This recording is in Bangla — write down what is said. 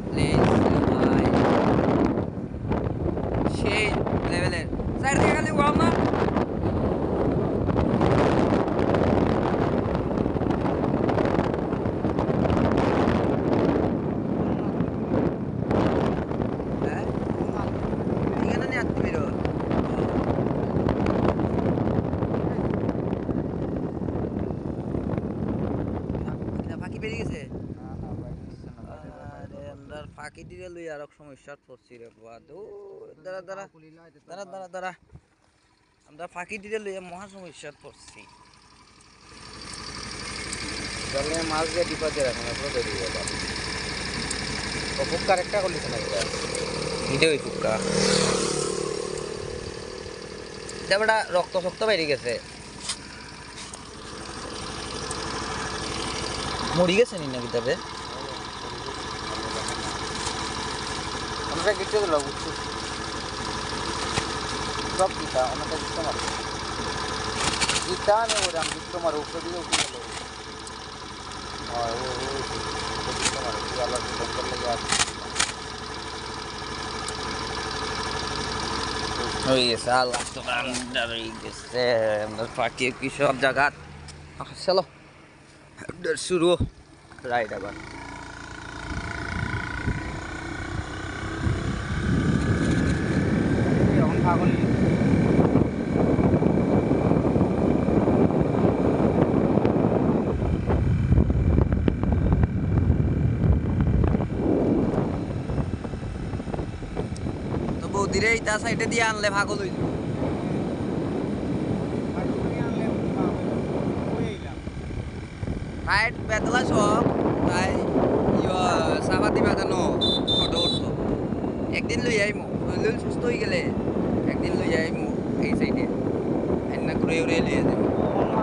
প্লেস ভাই সেই লেভেলের সাইড থেকে খালি উড়াও না হ্যাঁ এখানে নিয়ে আসতে বেরো ফাঁকি বেরিয়ে গেছে আমরা ফাঁকি দিয়ে লই আর সমস্যার পড়ছি রে বাবা দাঁড়া দাঁড়া দাঁড়া দাঁড়া দাঁড়া আমরা ফাঁকি দিয়ে লই মহা সমস্যার পড়ছি তাহলে মাছ দিয়ে ডিপা দিয়ে রাখুন আপনার বেরিয়ে যাবে ফুক্কা একটা করলিস না এটা ওই ফুক্কা দেবটা রক্ত শক্ত বেরিয়ে গেছে মরি গেছে নি নাকি তবে আমরা গেটে দিলাম বুঝছি সব গীতা আমাদের গীতা মার গীতা নেই ওরে আমি গীতা মার উপরে দিয়ে উঠে গেল গীতা মার আল্লাহ সুন্দর লেগে আছে হয়ে গেছে আল্লাহ তো আন্ডার হয়ে গেছে আমরা ফাঁকি কি সব জায়গা চলো শুরু রাইড আবার এখন পাগল তো বৌদিরে ইটা সাইডে দিয়ে আনলে পাগল হইল রাইড বেতলা সব তাই সাবাতি বাগানো ফটো উঠবো একদিন লই আইমো সুস্থ হয়ে গেলে একদিন লই আইমো এই সাইডে এন্না ঘুরে উড়ে লিয়ে যাবো